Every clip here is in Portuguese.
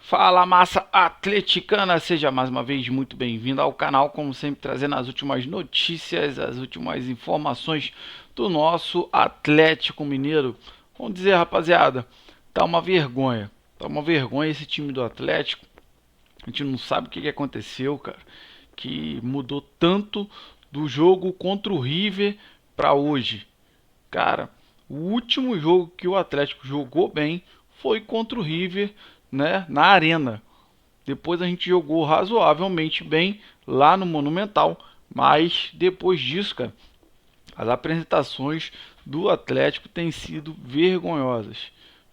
Fala, massa atleticana, seja mais uma vez muito bem-vindo ao canal, como sempre trazendo as últimas notícias, as últimas informações do nosso Atlético Mineiro. Vamos dizer, rapaziada, tá uma vergonha esse time do Atlético. A gente não sabe o que aconteceu, cara, que mudou tanto do jogo contra o River para hoje. Cara, o último jogo que o Atlético jogou bem foi contra o River, né, na Arena. Depois a gente jogou razoavelmente bem lá no Monumental, mas depois disso, cara, as apresentações do Atlético têm sido vergonhosas,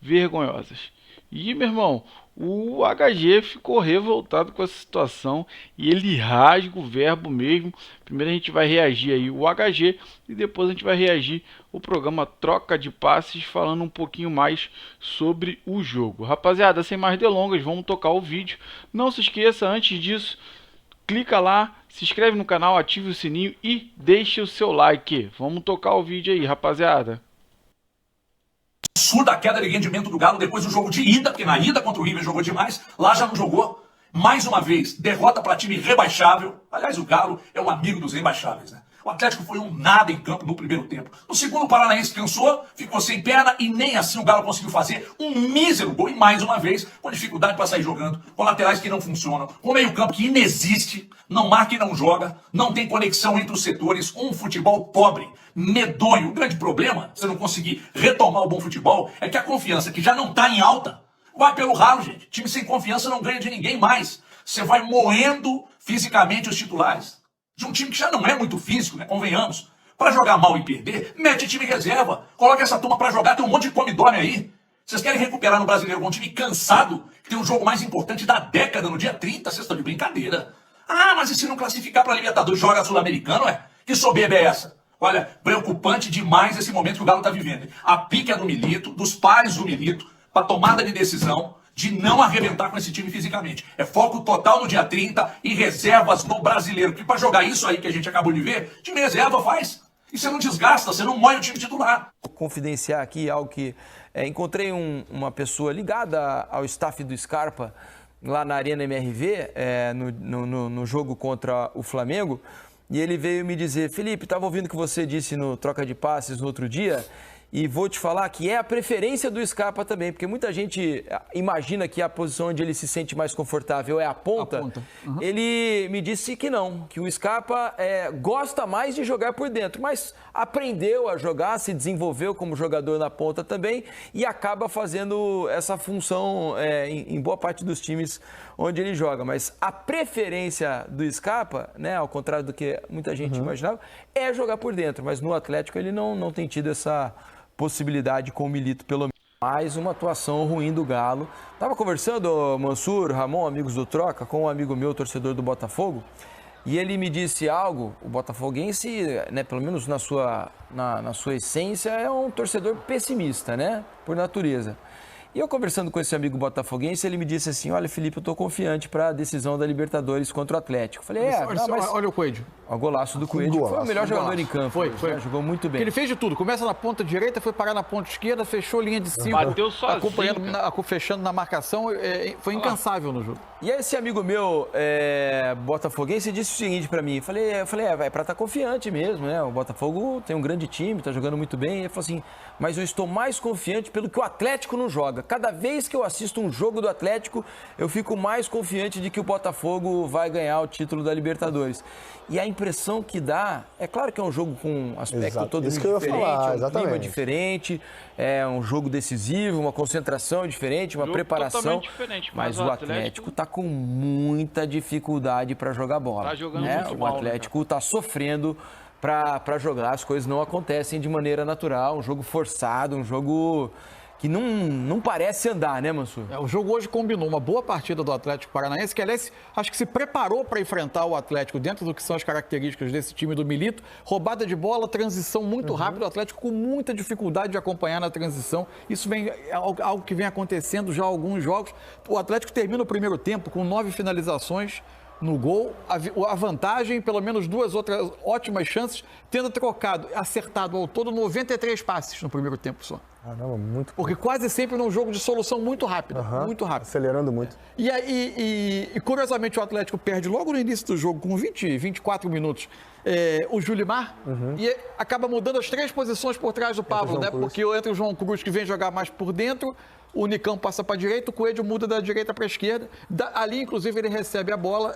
vergonhosas. E, meu irmão, o HG ficou revoltado com essa situação e ele rasga o verbo mesmo. Primeiro a gente vai reagir aí o HG e depois a gente vai reagir o programa Troca de Passes falando um pouquinho mais sobre o jogo. Rapaziada, sem mais delongas, vamos tocar o vídeo. Não se esqueça, antes disso, clica lá, se inscreve no canal, ative o sininho e deixe o seu like. Vamos tocar o vídeo aí, rapaziada. Absurda a queda de rendimento do Galo depois do jogo de ida, porque na ida contra o River jogou demais, lá já não jogou. Mais uma vez, derrota para time rebaixável. Aliás, o Galo é um amigo dos rebaixáveis, né? O Atlético foi um nada em campo no primeiro tempo. No segundo, o Paranaense cansou, ficou sem perna e nem assim o Galo conseguiu fazer um mísero gol. E mais uma vez, com dificuldade para sair jogando, com laterais que não funcionam, com meio campo que inexiste, não marca e não joga, não tem conexão entre os setores, um futebol pobre, medonho. O grande problema, você não conseguir retomar o bom futebol, é que a confiança que já não está em alta, vai pelo ralo, gente. Time sem confiança não ganha de ninguém mais. Você vai moendo fisicamente os titulares. De um time que já não é muito físico, né? Convenhamos. Para jogar mal e perder, mete time reserva. Coloca essa turma para jogar, tem um monte de come-dome aí. Vocês querem recuperar no Brasileiro com um time cansado, que tem o jogo mais importante da década no dia 30? Vocês estão de brincadeira. Ah, mas e se não classificar para a Libertadores, joga Sul-Americano, é? Que soberba é essa? Olha, preocupante demais esse momento que o Galo está vivendo. A pique é do Milito, dos pares do Milito, para tomada de decisão de não arrebentar com esse time fisicamente. É foco total no dia 30 e reservas no Brasileiro. Porque para jogar isso aí que a gente acabou de ver, time reserva faz. E você não desgasta, você não moe o time titular. Vou confidenciar aqui algo que encontrei uma pessoa ligada ao staff do Scarpa lá na Arena MRV, no jogo contra o Flamengo, e ele veio me dizer: Felipe, estava ouvindo o que você disse no Troca de Passes no outro dia, e vou te falar que é a preferência do Scarpa também, porque muita gente imagina que a posição onde ele se sente mais confortável é a ponta. Uhum. Ele me disse que não, que o Scarpa gosta mais de jogar por dentro, mas aprendeu a jogar, se desenvolveu como jogador na ponta também e acaba fazendo essa função em boa parte dos times onde ele joga. Mas a preferência do Scarpa, né, ao contrário do que muita gente imaginava, é jogar por dentro, mas no Atlético ele não tem tido essa possibilidade com o Milito, pelo menos. Mais uma atuação ruim do Galo. Tava conversando, Mansur, Ramon, amigos do Troca, com um amigo meu, torcedor do Botafogo, e ele me disse algo. O botafoguense, né, pelo menos na sua essência, é um torcedor pessimista, né, por natureza. E eu conversando com esse amigo botafoguense, ele me disse assim: olha, Felipe, eu estou confiante para a decisão da Libertadores contra o Atlético. Falei, olha o Coelho. O golaço do Coelho, foi o melhor jogador em campo. Foi. Né? Jogou muito bem. Porque ele fez de tudo. Começa na ponta direita, foi parar na ponta esquerda, fechou linha de cima. Bateu sozinho, acompanhando, fechando na marcação. Foi incansável no jogo. E aí esse amigo meu, botafoguense, disse o seguinte para mim. Eu falei, é para estar confiante mesmo, né? O Botafogo tem um grande time, está jogando muito bem. Ele falou assim, mas eu estou mais confiante pelo que o Atlético não joga. Cada vez que eu assisto um jogo do Atlético, eu fico mais confiante de que o Botafogo vai ganhar o título da Libertadores. E a impressão que dá, é claro que é um jogo com um aspecto todo diferente, um clima diferente, é um jogo decisivo, uma concentração diferente, uma preparação. Diferente, mas o Atlético está com muita dificuldade para jogar bola. Tá jogando né? muito O Atlético está sofrendo para jogar, as coisas não acontecem de maneira natural, um jogo forçado, um jogo que não parece andar, né, Mansur? O jogo hoje combinou uma boa partida do Atlético Paranaense, que, aliás, acho que se preparou para enfrentar o Atlético dentro do que são as características desse time do Milito. Roubada de bola, transição muito rápida, o Atlético com muita dificuldade de acompanhar na transição. Isso é algo que vem acontecendo já há alguns jogos. O Atlético termina o primeiro tempo com 9 finalizações, no gol, a vantagem, pelo menos 2 outras ótimas chances, tendo trocado, acertado ao todo 93 passes no primeiro tempo só. Caramba, muito. Porque quase sempre num jogo de solução muito rápida, muito rápido. Acelerando muito. E curiosamente o Atlético perde logo no início do jogo, com 24 minutos, o Julimar, e acaba mudando as 3 posições por trás do Pablo, né? Porque entra o João Cruz, que vem jogar mais por dentro, o Nicão passa para a direita, o Coelho muda da direita para a esquerda. Ali, inclusive, ele recebe a bola,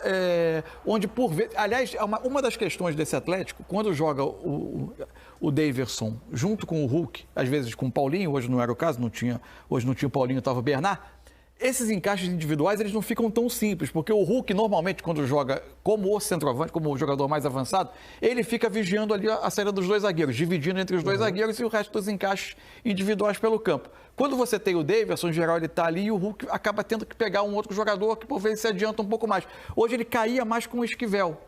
onde por vezes... Aliás, uma das questões desse Atlético, quando joga o Daverson junto com o Hulk, às vezes com o Paulinho, hoje não era o caso, hoje não tinha o Paulinho, estava o Bernard, esses encaixes individuais, eles não ficam tão simples, porque o Hulk, normalmente, quando joga como o centroavante, como o jogador mais avançado, ele fica vigiando ali a saída dos 2 zagueiros, dividindo entre os 2 zagueiros e o resto dos encaixes individuais pelo campo. Quando você tem o Daverson, em geral, ele está ali e o Hulk acaba tendo que pegar um outro jogador que, por vezes, se adianta um pouco mais. Hoje, ele caía mais com o Esquivel,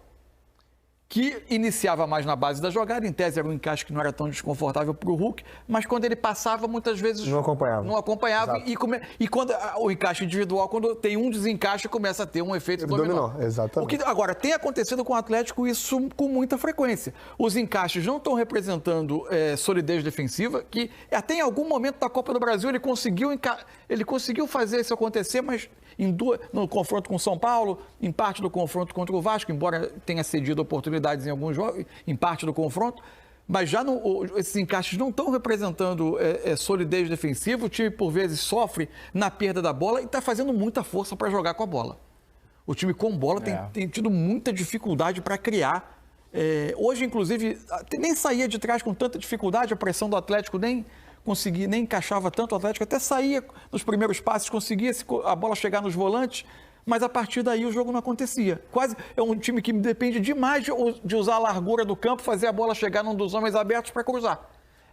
que iniciava mais na base da jogada, em tese era um encaixe que não era tão desconfortável para o Hulk, mas quando ele passava, muitas vezes... Não acompanhava. E quando o encaixe individual, quando tem um desencaixe, começa a ter um efeito dominó. Exatamente. Agora, tem acontecido com o Atlético isso com muita frequência. Os encaixes não estão representando solidez defensiva, que até em algum momento da Copa do Brasil ele conseguiu fazer isso acontecer, mas no confronto com o São Paulo, em parte do confronto contra o Vasco, embora tenha cedido oportunidades em alguns jogos, em parte do confronto, mas já esses encaixes não estão representando solidez defensiva. O time, por vezes, sofre na perda da bola e está fazendo muita força para jogar com a bola. O time com bola tem tido muita dificuldade para criar. Hoje, inclusive, nem saía de trás com tanta dificuldade, a pressão do Atlético nem encaixava tanto, o Atlético até saía nos primeiros passes, conseguia a bola chegar nos volantes, mas a partir daí o jogo não acontecia. Quase é um time que depende demais de usar a largura do campo, fazer a bola chegar num dos homens abertos para cruzar.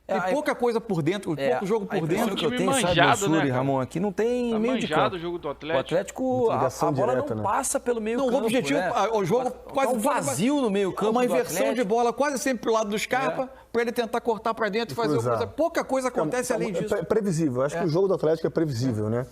Tem pouca coisa por dentro, pouco jogo por dentro. Que eu tenho, manjado, sabe, né, Ramon, aqui não tem tá meio de campo. O jogo do Atlético. O Atlético, a bola direta, não né? passa pelo meio campo, o objetivo, né? o jogo quase um vazio no meio campo. Uma do inversão Atlético. de bola quase sempre pro lado do Scarpa, para ele tentar cortar para dentro e fazer coisa. Pouca coisa acontece além disso. É previsível. Acho que o jogo do Atlético é previsível, né?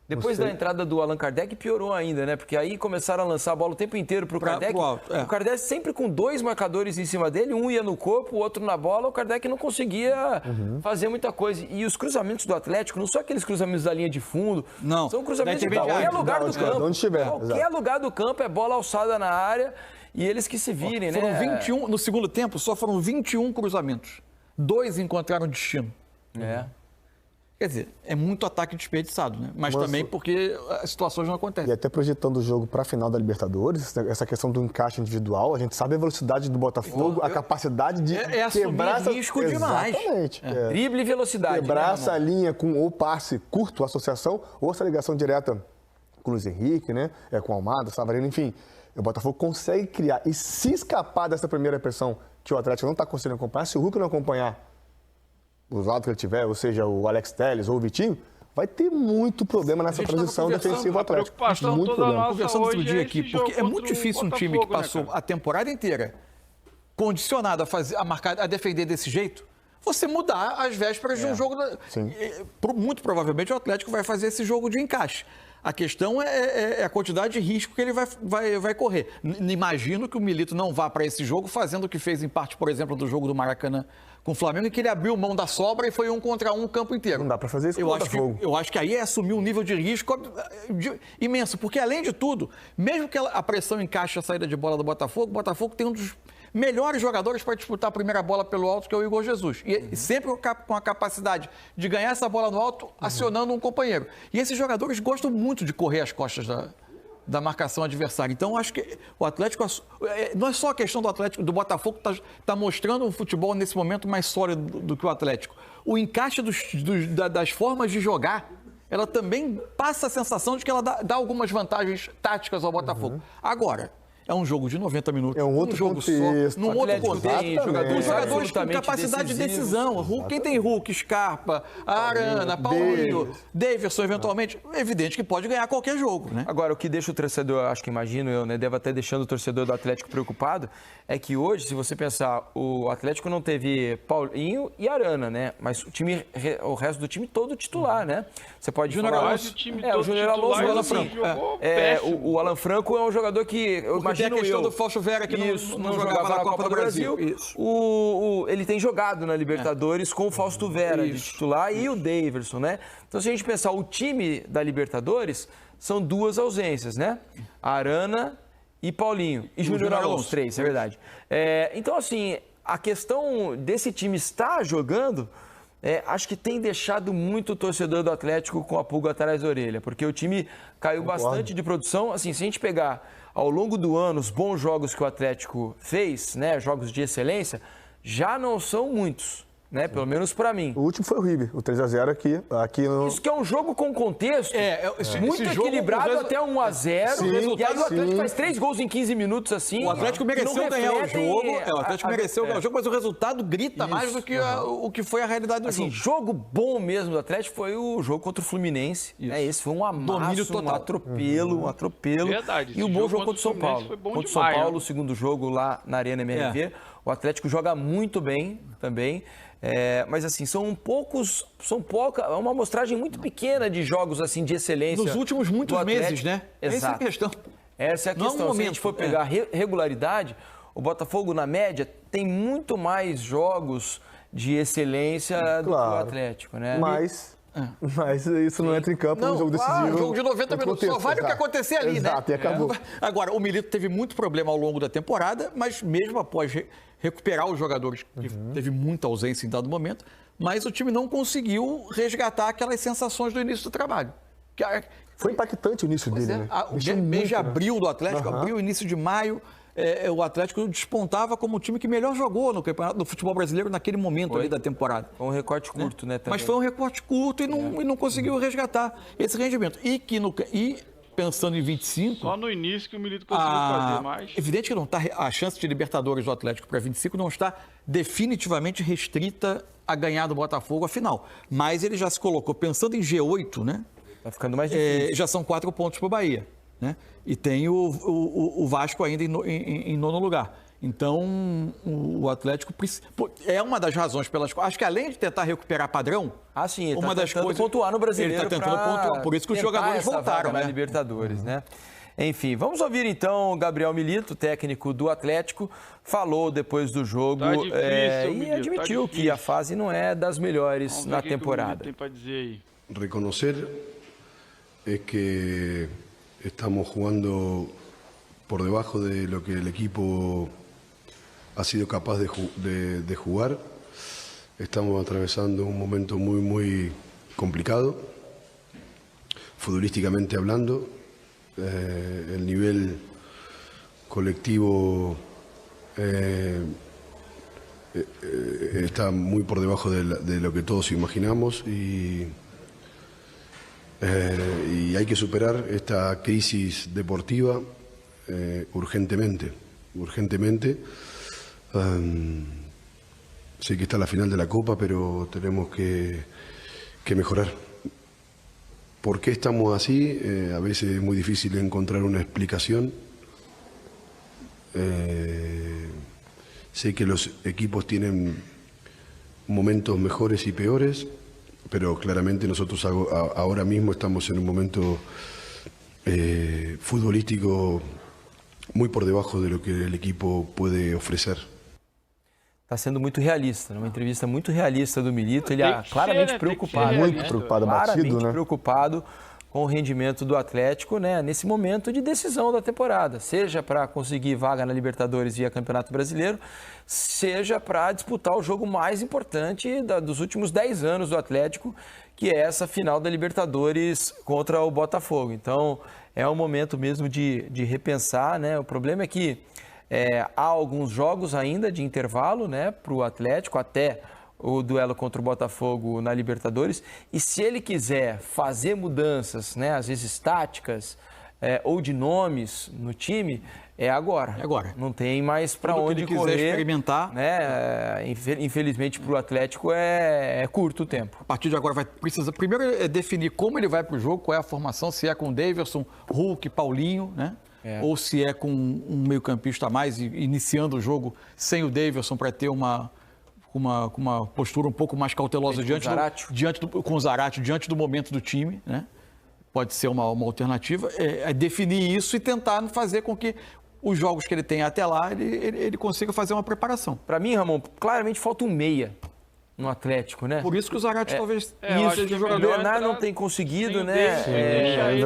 Depois da entrada do Allan Kardec, piorou ainda, né? Porque aí começaram a lançar a bola o tempo inteiro pro Kardec. O Kardec sempre com 2 marcadores em cima dele, um ia no corpo, o outro na bola, o Kardec não conseguia fazer muita coisa. E os cruzamentos do Atlético não são aqueles cruzamentos da linha de fundo, não. São cruzamentos de qualquer lugar do campo. Onde estiver. Qualquer lugar do campo é bola alçada na área e eles que se virem, né? Foram 21, no segundo tempo, só foram 21 cruzamentos. 2 encontraram destino. Quer dizer, é muito ataque desperdiçado, né? Mas também porque as situações não acontecem. E até projetando o jogo para a final da Libertadores, essa questão do encaixe individual, a gente sabe a velocidade do Botafogo, a capacidade de quebrar assumir risco demais. Exatamente. Drible e velocidade. Quebrar né, essa linha com ou passe curto, associação, ou essa ligação direta com o Luiz Henrique, né? Com o Almada, Savarino, enfim. O Botafogo consegue criar e se escapar dessa primeira pressão que o Atlético não está conseguindo acompanhar, se o Hulk não acompanhar os lados que ele tiver, ou seja, o Alex Telles ou o Vitinho, vai ter muito problema nessa transição defensiva Atlético. Muito problema. Conversando outro dia aqui, porque é muito difícil um time que passou a temporada inteira condicionado a defender desse jeito, você mudar às vésperas de um jogo. Muito provavelmente o Atlético vai fazer esse jogo de encaixe. A questão é a quantidade de risco que ele vai correr. Imagino que o Milito não vá para esse jogo fazendo o que fez em parte, por exemplo, do jogo do Maracanã com o Flamengo, em que ele abriu mão da sobra e foi 1 contra 1 o campo inteiro. Não dá para fazer isso com o Botafogo. Eu acho que aí é assumir um nível de risco imenso, porque além de tudo, mesmo que a pressão encaixe a saída de bola do Botafogo, o Botafogo tem um dos melhores jogadores para disputar a primeira bola pelo alto, que é o Igor Jesus. E sempre com a capacidade de ganhar essa bola no alto, acionando um companheiro. E esses jogadores gostam muito de correr às costas da marcação adversária. Então, acho que o Atlético... Não é só a questão do Atlético, do Botafogo que está mostrando um futebol nesse momento mais sólido do que o Atlético. O encaixe das formas de jogar, ela também passa a sensação de que ela dá algumas vantagens táticas ao Botafogo. Agora, É um jogo de 90 minutos. É um outro jogo contexto. só. Num outro contexto. Jogadores Com capacidade de decisão. Quem tem Hulk, Scarpa, Arana, Paulinho, Davidson, eventualmente, é evidente que pode ganhar qualquer jogo, né? Agora, o que deixa o torcedor, acho que imagino eu, né, deve até deixando o torcedor do Atlético preocupado, é que hoje, se você pensar, o Atlético não teve Paulinho e Arana, né? Mas o resto do time todo titular, né? Você pode Júnior falar... Alonso. O Júnior Alonso, o Alan Franco. O Alan Franco é um jogador que, eu imagino tem a questão eu, do Fausto Vera que não jogava na Copa do Brasil. Ele tem jogado na Libertadores com o Fausto Vera de titular e o Daverson, né? Então, se a gente pensar, o time da Libertadores são duas ausências, né? Arana e Paulinho. E Júnior Alonso, 3, é verdade. Então, assim, a questão desse time estar jogando, acho que tem deixado muito o torcedor do Atlético com a pulga atrás da orelha, porque o time caiu bastante de produção. Assim, se a gente pegar ao longo do ano os bons jogos que o Atlético fez, né, jogos de excelência, já não são muitos, né, pelo menos para mim. O último foi o River, o 3-0 aqui no... Isso que é um jogo com contexto, muito esse jogo, equilibrado até 1-0, Sim, e aí o Atlético sim. faz 3 gols em 15 minutos assim. O Atlético mereceu ganhar o jogo, o Atlético mereceu ganhar o jogo, mas o resultado grita mais do que o que foi a realidade do Assim, jogo. jogo bom mesmo do Atlético foi o jogo contra o Fluminense. Esse foi um amasso, Domínio total. um atropelo. Verdade, E o esse bom jogo jogo contra o São contra o Paulo. Fluminense foi bom Contra o demais, São Paulo, né? o segundo jogo lá na Arena MRV. O Atlético joga muito bem também. Mas assim, é uma amostragem muito pequena de jogos assim de excelência. Nos últimos muitos do Atlético. meses, né? Exato. Essa é a questão. Essa é a Não é um questão. Se a gente momento, for pegar regularidade, o Botafogo, na média, tem muito mais jogos de excelência do que o Atlético, né? Mas isso não entra em campo no jogo decisivo. Um jogo de 90 minutos. Só vale o que acontecer ali, Exato, né? e acabou. Agora, o Milito teve muito problema ao longo da temporada, mas mesmo após recuperar os jogadores, que teve muita ausência em dado momento, mas o time não conseguiu resgatar aquelas sensações do início do trabalho. Foi impactante o início dele, né? O mês de abril do Atlético, abril, início de maio, o Atlético despontava como o time que melhor jogou no campeonato do futebol brasileiro naquele momento ali da temporada. Foi um recorte curto, né? Também. Mas foi um recorte curto e não conseguiu resgatar esse rendimento. E pensando em 25... Só no início que o Milito conseguiu fazer mais. Evidente que não tá, a chance de Libertadores do Atlético para 25 não está definitivamente restrita a ganhar do Botafogo a final. Mas ele já se colocou, pensando em G8, né? Tá ficando mais difícil. Já são 4 pontos para o Bahia, né? E tem o Vasco ainda em nono lugar. Então, o Atlético é uma das razões pelas quais... Acho que além de tentar recuperar padrão... sim, ele uma tá das tentando coisas, pontuar no Brasileiro. Ele está tentando pontuar, por isso que os jogadores voltaram, na né? Libertadores, né? Enfim, vamos ouvir então o Gabriel Milito, técnico do Atlético, falou depois do jogo Tá difícil, e Milito, admitiu tá que a fase não é das melhores Vamos ver na o que temporada. o Milito tem para dizer aí. Reconocer es que estamos jugando por debajo de lo que el equipo ha sido capaz de jugar. Estamos atravesando un momento muy complicado, futbolísticamente hablando. El nivel colectivo está muy por debajo de lo que todos imaginamos y hay que superar esta crisis deportiva urgentemente. Sé que está la final de la Copa, pero tenemos que mejorar. ¿Por qué estamos así? A veces es muy difícil encontrar una explicación. Sé que los equipos tienen momentos mejores y peores, pero claramente nosotros ahora mismo estamos en un momento futbolístico muy por debajo de lo que el equipo puede ofrecer. Está sendo muito realista, uma entrevista muito realista do Milito. Ele é claramente preocupado. Muito preocupado, abatido, né? Preocupado com o rendimento do Atlético, né, nesse momento de decisão da temporada, seja para conseguir vaga na Libertadores via Campeonato Brasileiro, seja para disputar o jogo mais importante dos últimos 10 anos do Atlético, que é essa final da Libertadores contra o Botafogo. Então, é um momento mesmo de repensar, né? O problema é que há alguns jogos ainda de intervalo, né, para o Atlético, até o duelo contra o Botafogo na Libertadores, e se ele quiser fazer mudanças, né, às vezes táticas, ou de nomes no time, é agora. É agora. Não tem mais para Tudo que onde ele quiser correr. experimentar. Né? Infelizmente para o Atlético é curto o tempo. A partir de agora vai precisar primeiro definir como ele vai para o jogo, qual é a formação, se é com Daverson, Hulk, Paulinho, né? Ou se é com um meio-campista a mais, iniciando o jogo sem o Daverson para ter uma postura um pouco mais cautelosa com o Zarate diante do momento do time, né? Pode ser uma alternativa. É definir isso e tentar fazer com que os jogos que ele tem até lá, ele consiga fazer uma preparação. Para mim, Ramon, claramente falta um meia no Atlético, né? Por isso que o Zarate talvez isso, o jogador Bernard não tem conseguido, né,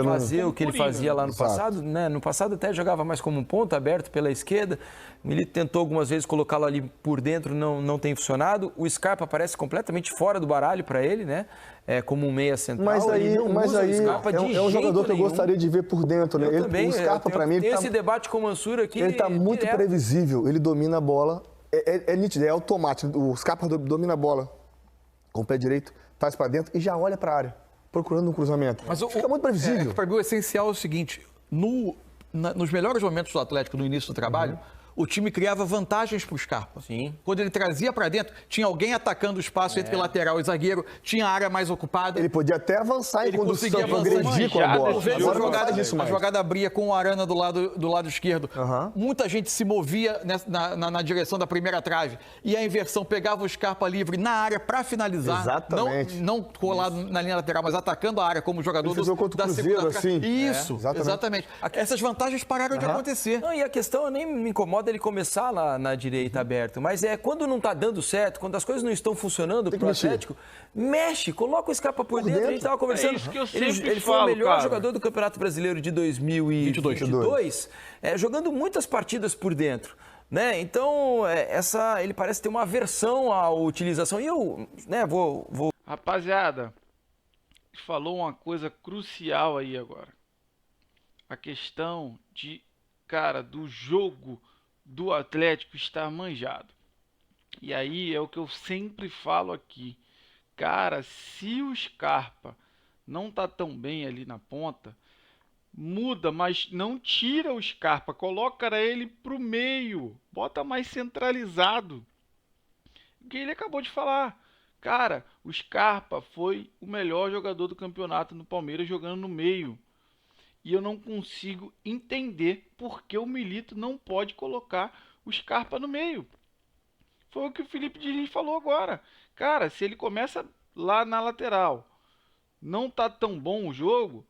fazer o que ele fazia lá no passado, né? No passado até jogava mais como um ponto aberto pela esquerda. O Milito tentou algumas vezes colocá-lo ali por dentro, não tem funcionado. O Scarpa parece completamente fora do baralho para ele, né? Como um meia central. Mas aí é um jogador que eu gostaria de ver por dentro, né? O Scarpa, para mim, tem esse debate com o Mansur aqui. Ele está muito previsível, ele domina a bola. É nítido, é automático. O Scarpa domina a bola com o pé direito, traz para dentro e já olha para a área, procurando um cruzamento. Mas fica muito previsível. Para mim, o essencial é o seguinte: nos melhores momentos do Atlético, no início do trabalho, o time criava vantagens para o Scarpa. Sim. Quando ele trazia para dentro, tinha alguém atacando o espaço entre lateral e zagueiro, tinha a área mais ocupada. Ele podia até avançar ele em condução, agredir com a bola. A jogada abria com o Arana do lado esquerdo. Muita gente se movia na direção da primeira trave. E a inversão pegava o Scarpa livre na área para finalizar. Exatamente. Não colado na linha lateral, mas atacando a área como jogador da segunda trave. Isso, exatamente. Essas vantagens pararam de acontecer. Não, e a questão nem me incomoda ele começar lá na direita aberto, mas quando não está dando certo, quando as coisas não estão funcionando para o Atlético, mexe, coloca o Scarpa por dentro. A gente estava conversando. Ele foi o melhor jogador do Campeonato Brasileiro de 2022, jogando muitas partidas por dentro. Né? Então, ele parece ter uma aversão à utilização. E eu vou... Rapaziada, falou uma coisa crucial aí agora. A questão do jogo do Atlético estar manjado. E aí é o que eu sempre falo aqui. Cara, se o Scarpa não tá tão bem ali na ponta, muda, mas não tira o Scarpa, coloca ele pro meio, bota mais centralizado. O que ele acabou de falar. Cara, o Scarpa foi o melhor jogador do campeonato no Palmeiras jogando no meio. E eu não consigo entender por que o Milito não pode colocar o Scarpa no meio. Foi o que o Felipe Diniz falou agora. Cara, se ele começa lá na lateral, não tá tão bom o jogo,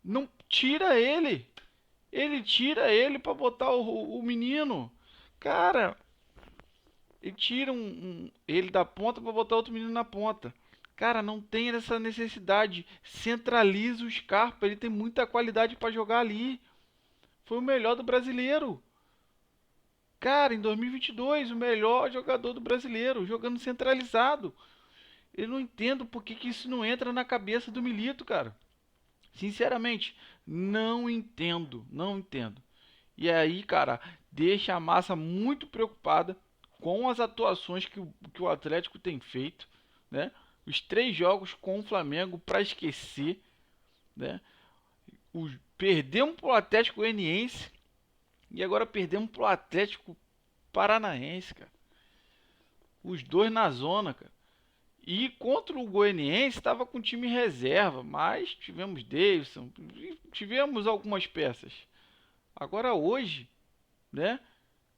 não tira ele. Ele tira ele para botar o menino. Cara, ele tira ele da ponta para botar outro menino na ponta. Cara, não tem essa necessidade. Centraliza o Scarpa. Ele tem muita qualidade para jogar ali. Foi o melhor do brasileiro. Cara, em 2022, o melhor jogador do brasileiro, jogando centralizado. Eu não entendo por que isso não entra na cabeça do Milito, cara. Sinceramente, não entendo. Não entendo. E aí, cara, deixa a massa muito preocupada com as atuações que o Atlético tem feito, né? Os 3 jogos com o Flamengo para esquecer, né? Perdemos para o Atlético Goianiense e agora perdemos para o Atlético Paranaense, cara. Os 2 na zona, cara. E contra o Goianiense estava com time reserva, mas tivemos Davidson, tivemos algumas peças. Agora hoje, né?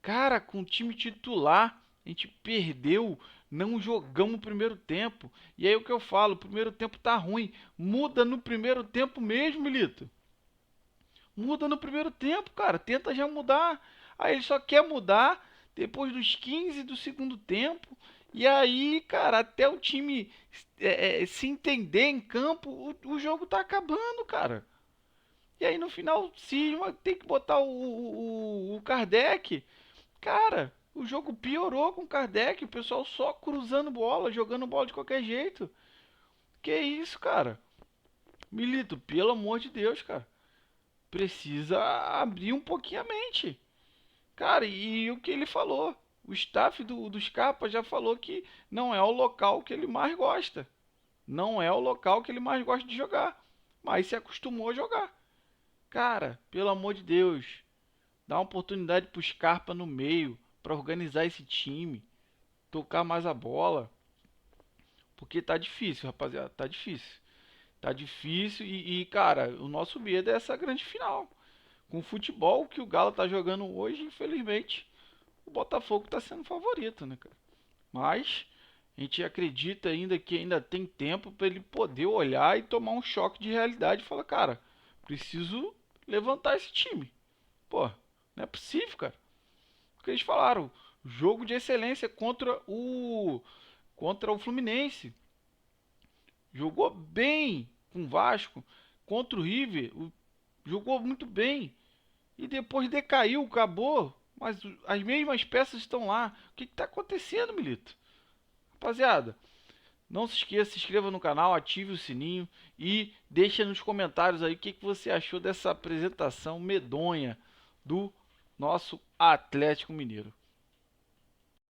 Cara, com o time titular, a gente perdeu. Não jogamos o primeiro tempo. E aí o que eu falo, o primeiro tempo tá ruim. Muda no primeiro tempo mesmo, Milito. Muda no primeiro tempo, cara. Tenta já mudar. Aí ele só quer mudar depois dos 15 do segundo tempo. E aí, cara, até o time se entender em campo, o jogo tá acabando, cara. E aí no final, cisma, tem que botar o Kardec. Cara, o jogo piorou com o Kardec, o pessoal só cruzando bola, jogando bola de qualquer jeito. Que isso, cara? Milito, pelo amor de Deus, cara. Precisa abrir um pouquinho a mente. Cara, e o que ele falou? O staff do Scarpa já falou que não é o local que ele mais gosta. Não é o local que ele mais gosta de jogar. Mas se acostumou a jogar. Cara, pelo amor de Deus, dá uma oportunidade pro Scarpa no meio para organizar esse time, tocar mais a bola, porque tá difícil, rapaziada, tá difícil. Tá difícil cara, o nosso medo é essa grande final. Com o futebol que o Galo tá jogando hoje, infelizmente, o Botafogo tá sendo favorito, né, cara? Mas a gente acredita ainda que ainda tem tempo para ele poder olhar e tomar um choque de realidade e falar, cara, preciso levantar esse time. Pô, não é possível, cara. O que eles falaram, jogo de excelência contra o Fluminense. Jogou bem com o Vasco, contra o River, jogou muito bem. E depois decaiu, acabou. Mas as mesmas peças estão lá. O que está acontecendo, Milito? Rapaziada, não se esqueça, se inscreva no canal, ative o sininho e deixa nos comentários aí o que você achou dessa apresentação medonha do nosso Atlético Mineiro.